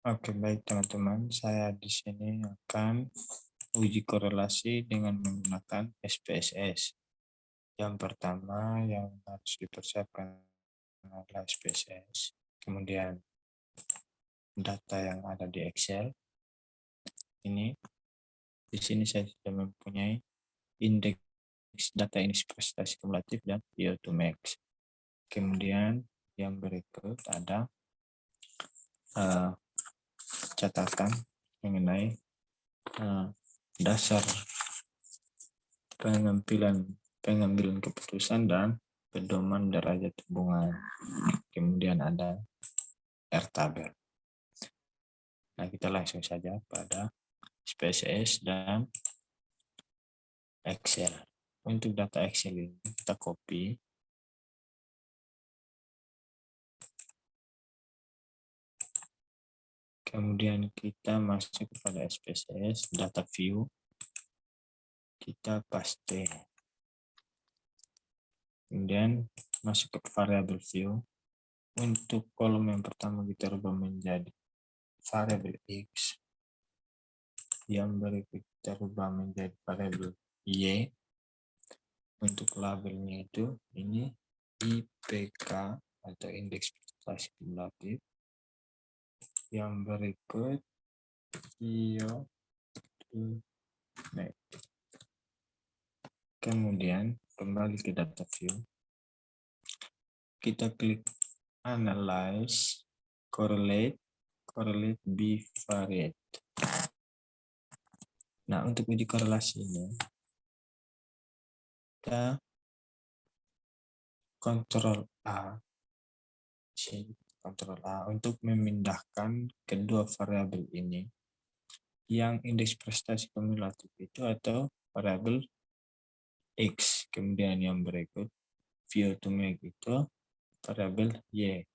Oke, baik teman-teman. Saya di sini akan uji korelasi dengan menggunakan SPSS. Yang pertama yang harus dipersiapkan adalah SPSS. Kemudian data yang ada di Excel. Ini di sini saya sudah mempunyai indeks data indeks prestasi kumulatif dan VO2max. Kemudian yang berikut ada catatan mengenai dasar pengambilan keputusan dan pedoman derajat hubungan. Kemudian ada R-tabel. Nah, kita langsung saja pada SPSS dan Excel. Untuk data Excel ini kita copy. Kemudian kita masuk kepada SPSS, data view. Kita paste. Kemudian masuk ke variable view. Untuk kolom yang pertama kita rubah menjadi variable X. Yang berikut kita rubah menjadi variable Y. Untuk labelnya itu ini IPK atau indeks prestasi kumulatif. Yang berikut VO2max. Kemudian kembali ke data view. Kita klik analyze, correlate bivariate. Nah, untuk uji korelasi ini kita Ctrl A untuk memindahkan kedua variabel ini, yang indeks prestasi kumulatif itu atau variabel X. Kemudian yang berikut VO2max itu variabel Y.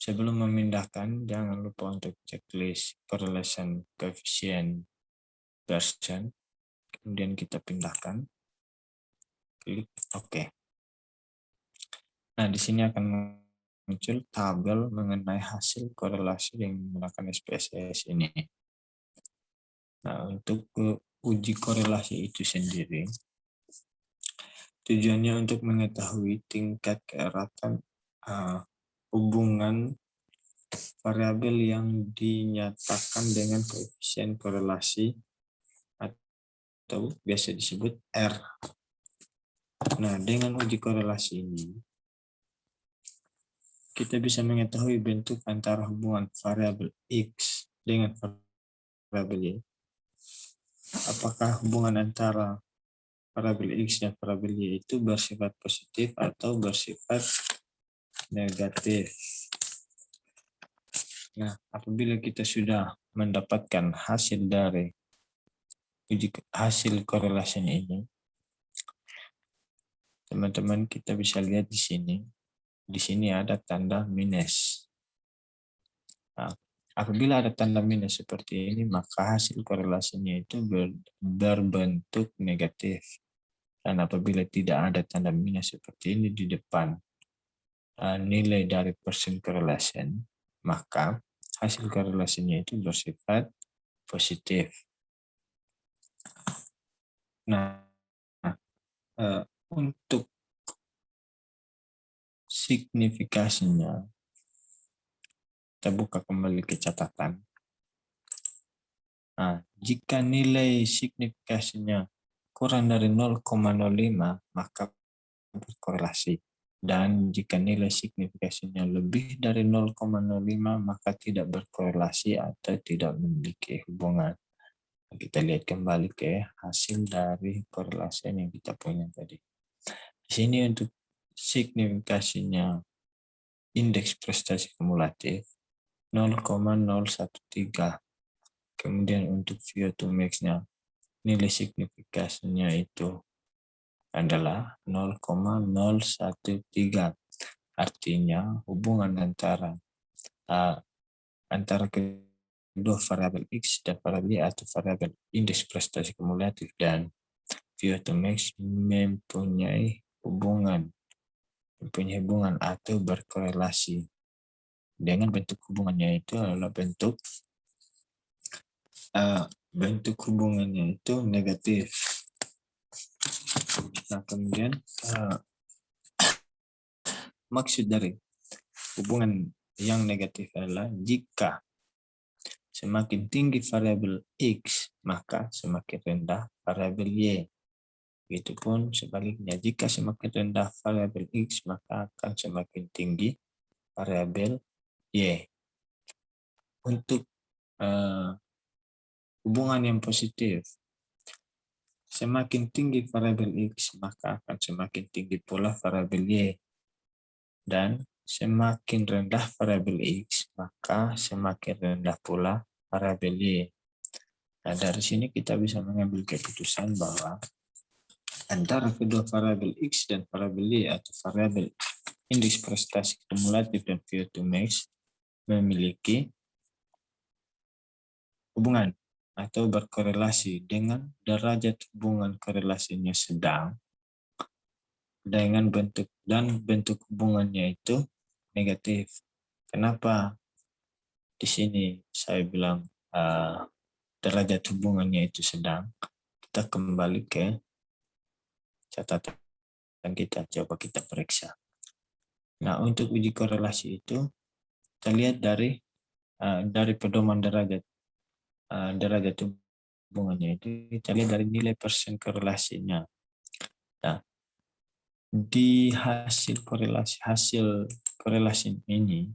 Sebelum memindahkan, jangan lupa untuk checklist correlation coefficient version. Kemudian kita pindahkan, klik OK. Nah, di sini akan muncul tabel mengenai hasil korelasi yang menggunakan SPSS ini. Nah, untuk uji korelasi itu sendiri, tujuannya untuk mengetahui tingkat keeratan hubungan variabel yang dinyatakan dengan koefisien korelasi atau biasa disebut R. Nah, dengan uji korelasi ini, kita bisa mengetahui bentuk antara hubungan variabel X dengan variabel Y. Apakah hubungan antara variabel X dan variabel Y itu bersifat positif atau bersifat negatif. Nah, apabila kita sudah mendapatkan hasil dari hasil korelasi ini, teman-teman kita bisa lihat di sini. Di sini ada tanda minus. Nah, apabila ada tanda minus seperti ini, maka hasil korelasinya itu berbentuk negatif. Dan apabila tidak ada tanda minus seperti ini di depan nilai dari persen correlation, maka hasil korelasinya itu bersifat positif. Nah, untuk signifikasinya, kita buka kembali ke catatan. Nah, jika nilai signifikasinya kurang dari 0,05, maka berkorelasi. Dan jika nilai signifikasinya lebih dari 0,05, maka tidak berkorelasi atau tidak memiliki hubungan. Kita lihat kembali ke hasil dari korelasi yang kita punya tadi. Di sini untuk signifikasinya indeks prestasi kumulatif 0,013. Kemudian untuk VO2max-nya nilai signifikasinya itu adalah 0,013. Artinya hubungan antara kedua variabel X dan variabel Y atau variabel indeks prestasi kumulatif dan VO2max mempunyai hubungan atau berkorelasi. dengan bentuk hubungannya itu adalah bentuk hubungannya itu negatif. Nah, kemudian maksud dari hubungan yang negatif adalah jika semakin tinggi variabel X, maka semakin rendah variabel Y. Begitupun sebaliknya, jika semakin rendah variabel X, maka akan semakin tinggi variabel Y. Untuk hubungan yang positif, semakin tinggi variabel X, maka akan semakin tinggi pula variabel Y. Dan semakin rendah variabel X, maka semakin rendah pula variabel Y. Nah, dari sini kita bisa mengambil keputusan bahwa antara kedua variabel X dan variabel Y atau variabel indeks prestasi kumulatif dan VO2 max memiliki hubungan atau berkorelasi dengan derajat hubungan korelasinya sedang dengan bentuk hubungannya itu negatif. Kenapa di sini saya bilang derajat hubungannya itu sedang? Kita kembali ke catatan kita, coba kita periksa. Nah, untuk uji korelasi itu kita lihat dari pedoman derajat hubungannya itu, kita lihat dari nilai persen korelasinya. Nah, di hasil korelasi ini,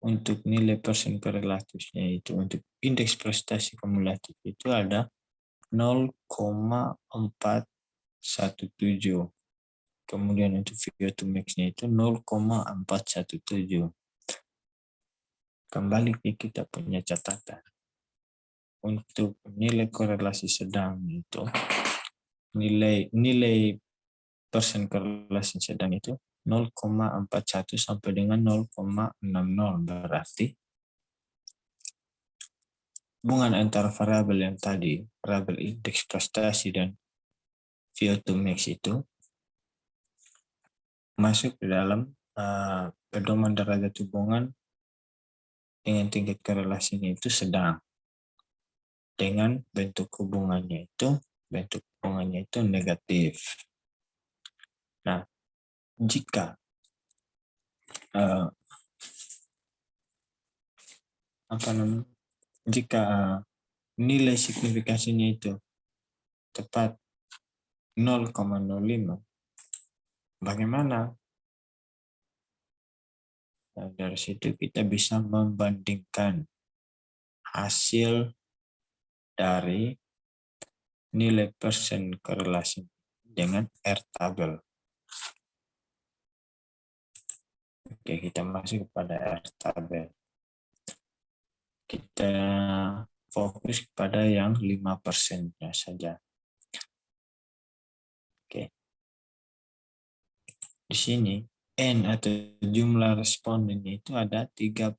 untuk nilai persen korelatifnya itu untuk indeks prestasi kumulatif itu ada 0,417. Kemudian untuk VO2 max-nya itu 0,417. Kembali ke kita punya catatan. Untuk nilai korelasi sedang itu, nilai persen korelasi sedang itu 0,41 sampai dengan 0,60. Berarti hubungan antara variabel yang tadi, variabel indeks prestasi dan VO2 max itu masuk ke dalam pedoman derajat hubungan dengan tingkat korelasinya itu sedang, dengan bentuk hubungannya itu negatif. Nah, jika nilai signifikasinya itu tepat 0,05, bagaimana? Nah, dari situ kita bisa membandingkan hasil dari nilai persen korelasi dengan R tabel. Oke, kita masuk kepada R tabel. Kita fokus pada yang 5%-nya saja. Oke. Di sini N atau jumlah responden itu ada 35.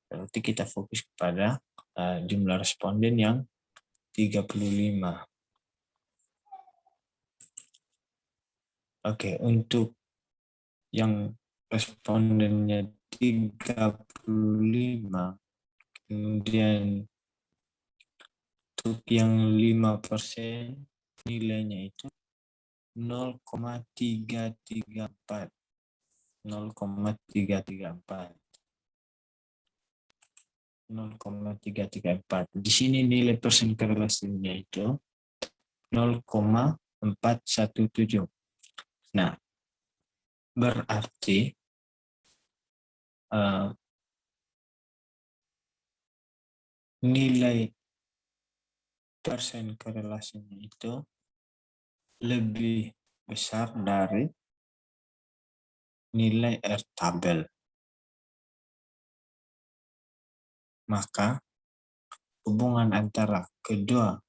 Berarti kita fokus kepada jumlah responden yang 35. Oke, untuk yang respondennya 35, kemudian untuk yang 5% nilainya itu 0,334. 0,334. Di sini nilai persen korelasinya itu 0,417. Nah, berarti nilai persen korelasinya itu lebih besar dari nilai R tabel. Maka hubungan antara kedua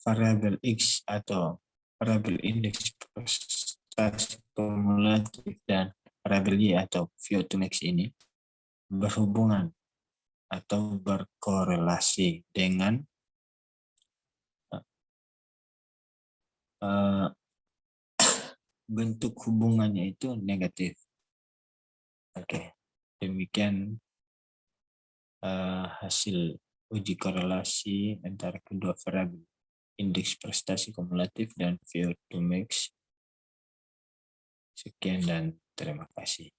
variabel X atau variabel indeks prestasi kumulatif dan variabel Y atau VO2 max ini berhubungan atau berkorelasi dengan bentuk hubungannya itu negatif. Oke. Demikian hasil uji korelasi antara kedua variabel, indeks prestasi kumulatif dan VO2 max. Sekian dan terima kasih.